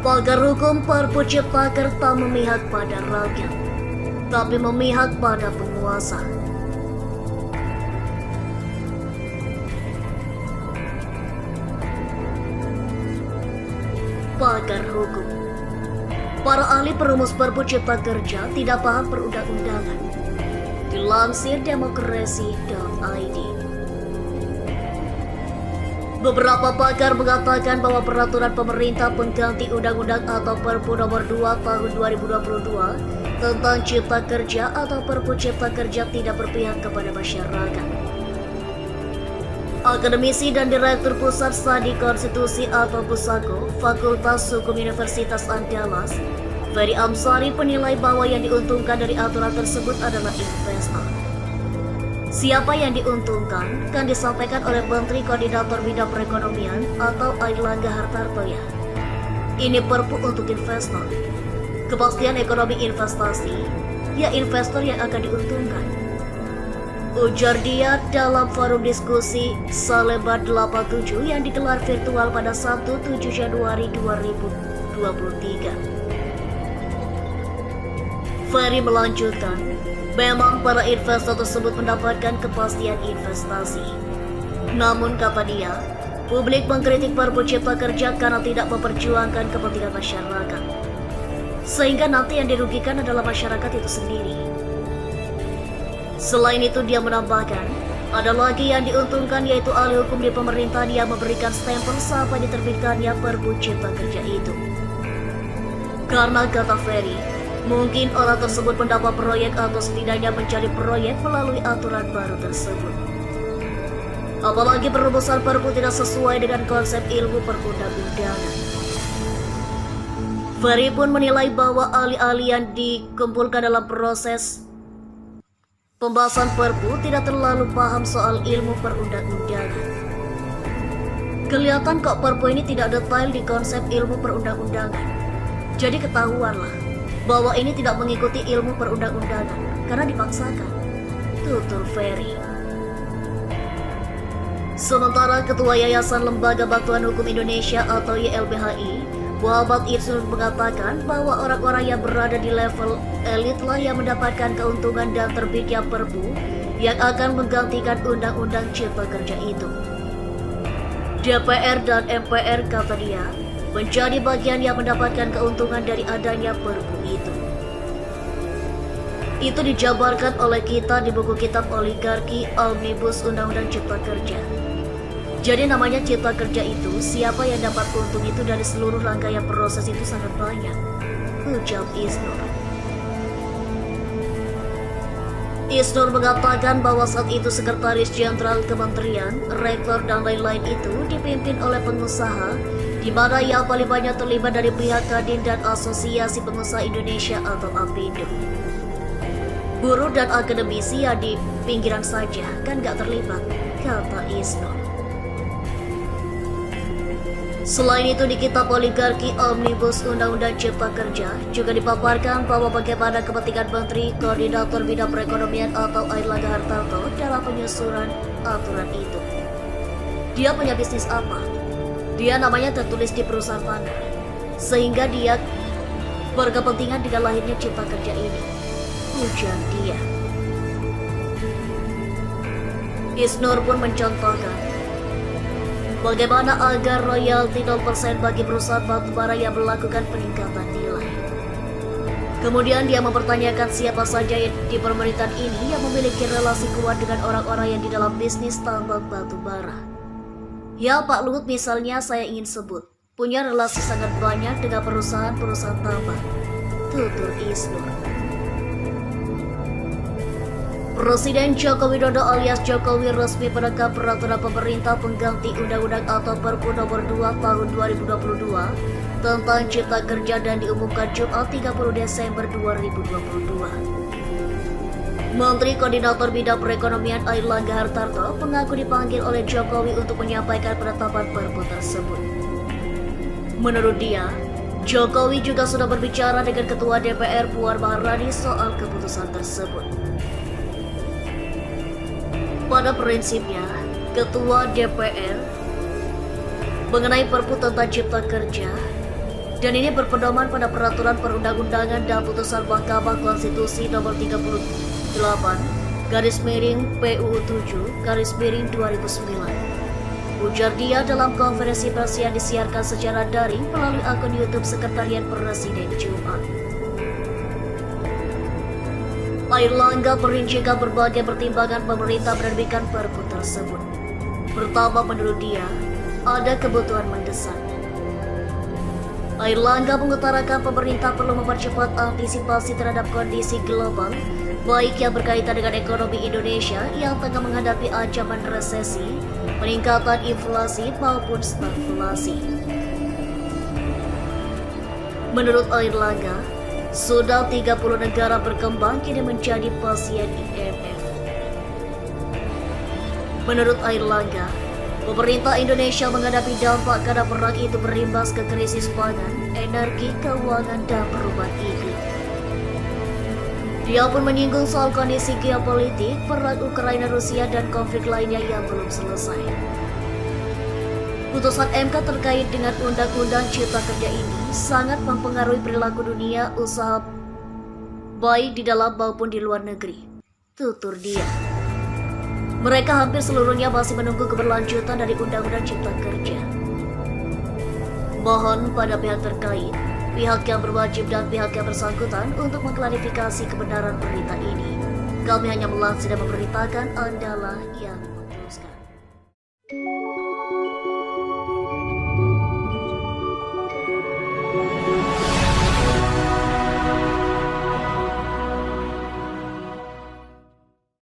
Pakar hukum Perpu Ciptaker tak memihak pada rakyat, tapi memihak pada penguasa. Pakar hukum. Para ahli perumus Perpu Cipta Kerja tidak paham perundang-undangan. Dilansir demokrasi.id. Beberapa pakar mengatakan bahwa peraturan pemerintah pengganti undang-undang atau Perpu nomor 2 tahun 2022 tentang Cipta Kerja atau Perpu Cipta Kerja tidak berpihak kepada masyarakat. Akademisi dan Direktur Pusat Studi Konstitusi atau Pusako, Fakultas Hukum Universitas Andalas, Ferry Amsari menilai bahwa yang diuntungkan dari aturan tersebut adalah investor. Siapa yang diuntungkan kan disampaikan oleh Menteri Koordinator Bidang Perekonomian atau Airlangga Hartarto. Ini perpu untuk investor. Kepastian ekonomi investasi, ya investor yang akan diuntungkan. Ujar dia dalam forum diskusi Salebar 87 yang digelar virtual pada Sabtu 7 Januari 2023. Ferry melanjutkan, memang para investor tersebut mendapatkan kepastian investasi. Namun kata dia, publik mengkritik Perpu Cipta Kerja karena tidak memperjuangkan kepentingan masyarakat. Sehingga nanti yang dirugikan adalah masyarakat itu sendiri. Selain itu dia menambahkan, ada lagi yang diuntungkan yaitu ahli hukum di pemerintahan yang memberikan stempel saat diterbitkannya Perpu Cipta Kerja itu. Karena kata Ferry, mungkin orang tersebut mendapat proyek atau setidaknya mencari proyek melalui aturan baru tersebut. Apalagi perumusan Perpu tidak sesuai dengan konsep ilmu perundang-undangan. Ferry pun menilai bahwa ahli-ahli yang dikumpulkan dalam proses pembahasan Perpu tidak terlalu paham soal ilmu perundang-undangan. Kelihatan kok Perpu ini tidak detail di konsep ilmu perundang-undangan. Jadi ketahuanlah bahwa ini tidak mengikuti ilmu perundang-undangan karena dipaksakan, tutur Ferry. Sementara Ketua Yayasan Lembaga Bantuan Hukum Indonesia atau YLBHI, Muhammad Isnur mengatakan bahwa orang-orang yang berada di level elit lah yang mendapatkan keuntungan dan terbitnya Perpu yang akan menggantikan Undang-Undang Cipta Kerja itu. DPR dan MPR, kata dia, menjadi bagian yang mendapatkan keuntungan dari adanya Perpu itu. Itu dijabarkan oleh kita di buku kitab Oligarki Omnibus Undang-Undang Cipta Kerja. Jadi namanya Cipta Kerja itu, siapa yang dapat untung itu dari seluruh rangkaian proses itu sangat banyak, ujar Isnur. Isnur mengatakan bahwa saat itu Sekretaris Jenderal Kementerian, Rektor dan lain-lain itu dipimpin oleh pengusaha, di mana yang paling banyak terlibat dari pihak Kadin dan Asosiasi Pengusaha Indonesia atau APindo. Buruh dan akademisi yang di pinggiran saja kan gak terlibat, kata Isnur. Selain itu di kitab Oligarki Omnibus Undang-Undang Cipta Kerja juga dipaparkan bahwa bagaimana kepentingan Menteri Koordinator Bidang Perekonomian atau Airlangga Hartarto dalam penyusunan aturan itu. Dia punya bisnis apa? Dia namanya tertulis di perusahaan mana, sehingga dia berkepentingan dengan lahirnya Cipta Kerja ini, ujar dia. Isnur pun mencontohkan bagaimana agar royalti 0% bagi perusahaan batubara yang melakukan peningkatan nilai. Kemudian dia mempertanyakan siapa saja di pemerintahan ini yang memiliki relasi kuat dengan orang-orang yang di dalam bisnis tambang batubara. Ya Pak Luhut misalnya saya ingin sebut, punya relasi sangat banyak dengan perusahaan-perusahaan tambang, tutur Isnur. Presiden Joko Widodo alias Jokowi resmi menetapkan peraturan pemerintah pengganti Undang-Undang atau Perpu nomor 2 tahun 2022 tentang Cipta Kerja dan diumumkan Jumat 30 Desember 2022. Menteri Koordinator Bidang Perekonomian Airlangga Hartarto mengaku dipanggil oleh Jokowi untuk menyampaikan penetapan Perpu tersebut. Menurut dia, Jokowi juga sudah berbicara dengan Ketua DPR Puan Maharani soal keputusan tersebut. Pada prinsipnya, Ketua DPR mengenai Perpu tentang Cipta Kerja Dan ini berpedoman pada peraturan perundang-undangan dan putusan Mahkamah Konstitusi nomor 38 garis miring PUU 7 garis miring 2009. Ujar dia dalam konferensi pers yang disiarkan secara daring melalui akun YouTube Sekretariat Presiden Jumat. Airlangga merincikan berbagai pertimbangan pemerintah menerbitkan Perpu tersebut. Pertama, menurut dia, ada kebutuhan mendesak. Airlangga mengutarakan pemerintah perlu mempercepat antisipasi terhadap kondisi global, baik yang berkaitan dengan ekonomi Indonesia yang tengah menghadapi ancaman resesi, peningkatan inflasi maupun stagflasi. Menurut Airlangga, sudah 30 negara berkembang kini menjadi pasien IMF. Menurut Airlangga, pemerintah Indonesia menghadapi dampak karena perang itu berimbas ke krisis pangan, energi, keuangan, dan perubahan iklim. Dia pun menyinggung soal kondisi geopolitik, perang Ukraina-Rusia, dan konflik lainnya yang belum selesai. Putusan MK terkait dengan Undang-Undang Cipta Kerja ini sangat mempengaruhi perilaku dunia usaha baik di dalam maupun di luar negeri, tutur dia. Mereka hampir seluruhnya masih menunggu keberlanjutan dari Undang-Undang Cipta Kerja. Mohon pada pihak terkait, pihak yang berwajib dan pihak yang bersangkutan untuk mengklarifikasi kebenaran berita ini. Kami hanya melansir dan memberitakan, Andalah yang memutuskan.